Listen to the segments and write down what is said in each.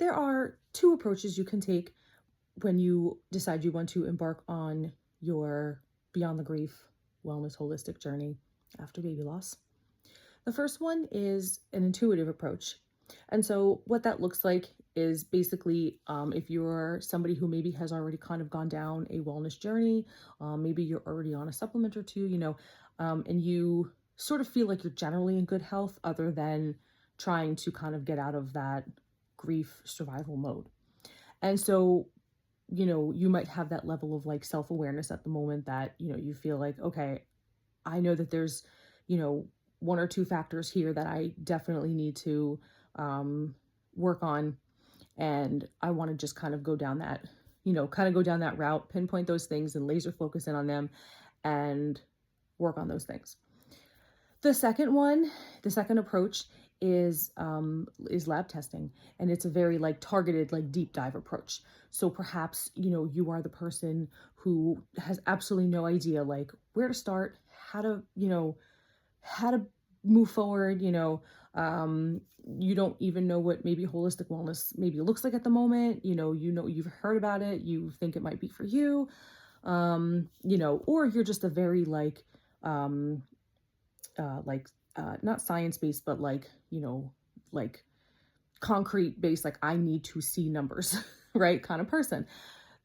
there are two approaches you can take when you decide you want to embark on your Beyond the Grief wellness holistic journey after baby loss. The first one is an intuitive approach. And so, what that looks like is basically if you're somebody who maybe has already kind of gone down a wellness journey, maybe you're already on a supplement or two, and you sort of feel like you're generally in good health, other than trying to kind of get out of that grief survival mode. And so, you might have that level of like self awareness at the moment that, you feel like, okay, I know that there's, one or two factors here that I definitely need to work on. And I want to just kind of go down that, go down that route, pinpoint those things and laser focus in on them and work on those things. The second approach is lab testing, and it's a very like targeted, like deep dive approach. So perhaps, you are the person who has absolutely no idea like where to start, how to move forward, you don't even know what maybe holistic wellness maybe looks like at the moment, you've heard about it, you think it might be for you, or you're just a very not science-based, but like concrete based, like I need to see numbers, right? Kind of person.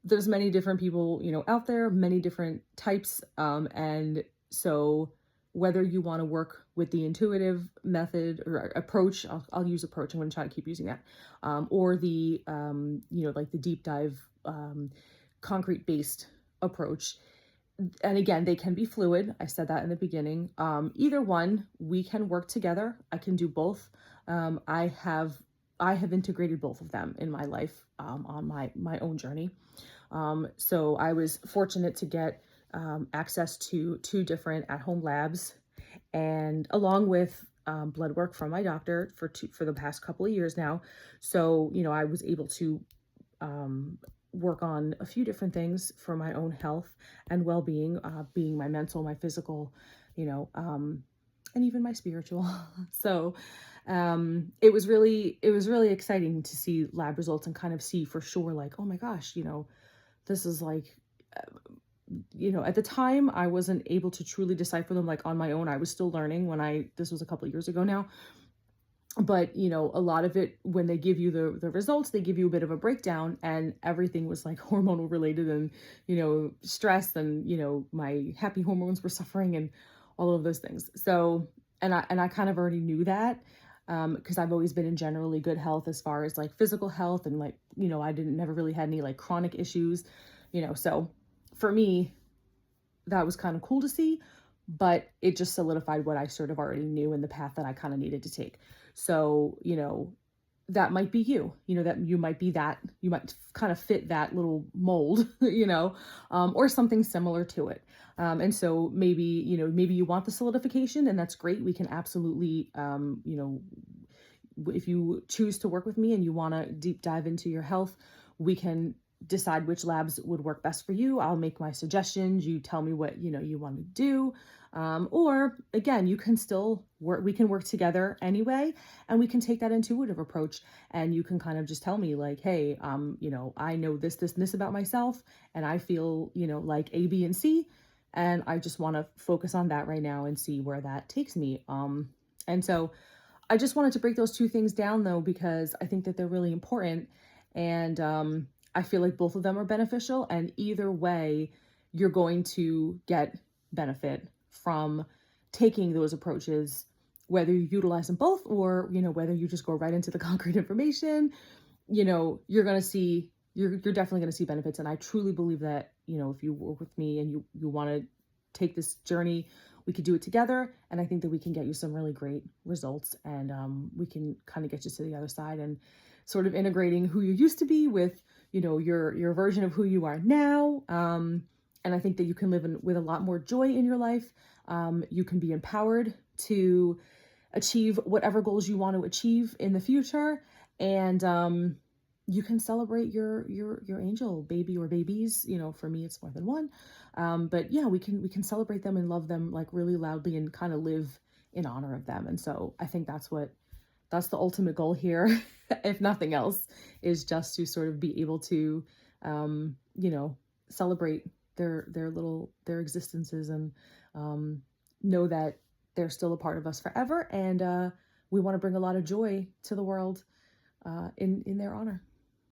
There's many different people, out there, many different types. And so whether you want to work with the intuitive method or approach, I'll use approach. I'm going to try to keep using that. Or the, like the deep dive, concrete based approach. And again, they can be fluid. I said that in the beginning. Either one, we can work together. I can do both. I have integrated both of them in my life, on my own journey. So I was fortunate to get access to two different at-home labs, and along with blood work from my doctor for the past couple of years now. So I was able to work on a few different things for my own health and well-being, being my mental, my physical, and even my spiritual. So it was really exciting to see lab results and kind of see for sure, like, oh my gosh, this is like, at the time I wasn't able to truly decipher them like on my own. I was still learning this was a couple of years ago now. But, a lot of it, when they give you the results, they give you a bit of a breakdown, and everything was like hormonal related and, stress and, my happy hormones were suffering and all of those things. So, and I kind of already knew that, because I've always been in generally good health as far as like physical health, and like, I never really had any like chronic issues, so for me, that was kind of cool to see, but it just solidified what I sort of already knew and the path that I kind of needed to take. So, that might be you, that you might kind of fit that little mold, or something similar to it. And so maybe you want the solidification, and that's great. We can absolutely, if you choose to work with me and you want to deep dive into your health, we can decide which labs would work best for you. I'll make my suggestions. You tell me what, you want to do. Or again, you can still work, we can work together anyway, and we can take that intuitive approach, and you can kind of just tell me like, hey, I know this, and this about myself, and I feel, like A, B, and C, and I just want to focus on that right now and see where that takes me. And so I just wanted to break those two things down though, because I think that they're really important. And, I feel like both of them are beneficial, and either way, you're going to get benefit from taking those approaches, whether you utilize them both or, whether you just go right into the concrete information, you're definitely going to see benefits. And I truly believe that, if you work with me and you want to take this journey, we could do it together. And I think that we can get you some really great results, and we can kind of get you to the other side, and sort of integrating who you used to be with, your version of who you are now. And I think that you can live with a lot more joy in your life. You can be empowered to achieve whatever goals you want to achieve in the future. And you can celebrate your angel baby or babies. For me, it's more than one. But yeah, we can celebrate them and love them like really loudly and kind of live in honor of them. And so I think that's what that's the ultimate goal here, if nothing else, is just to sort of be able to, you know, celebrate their existences, and know that they're still a part of us forever. And we want to bring a lot of joy to the world in their honor.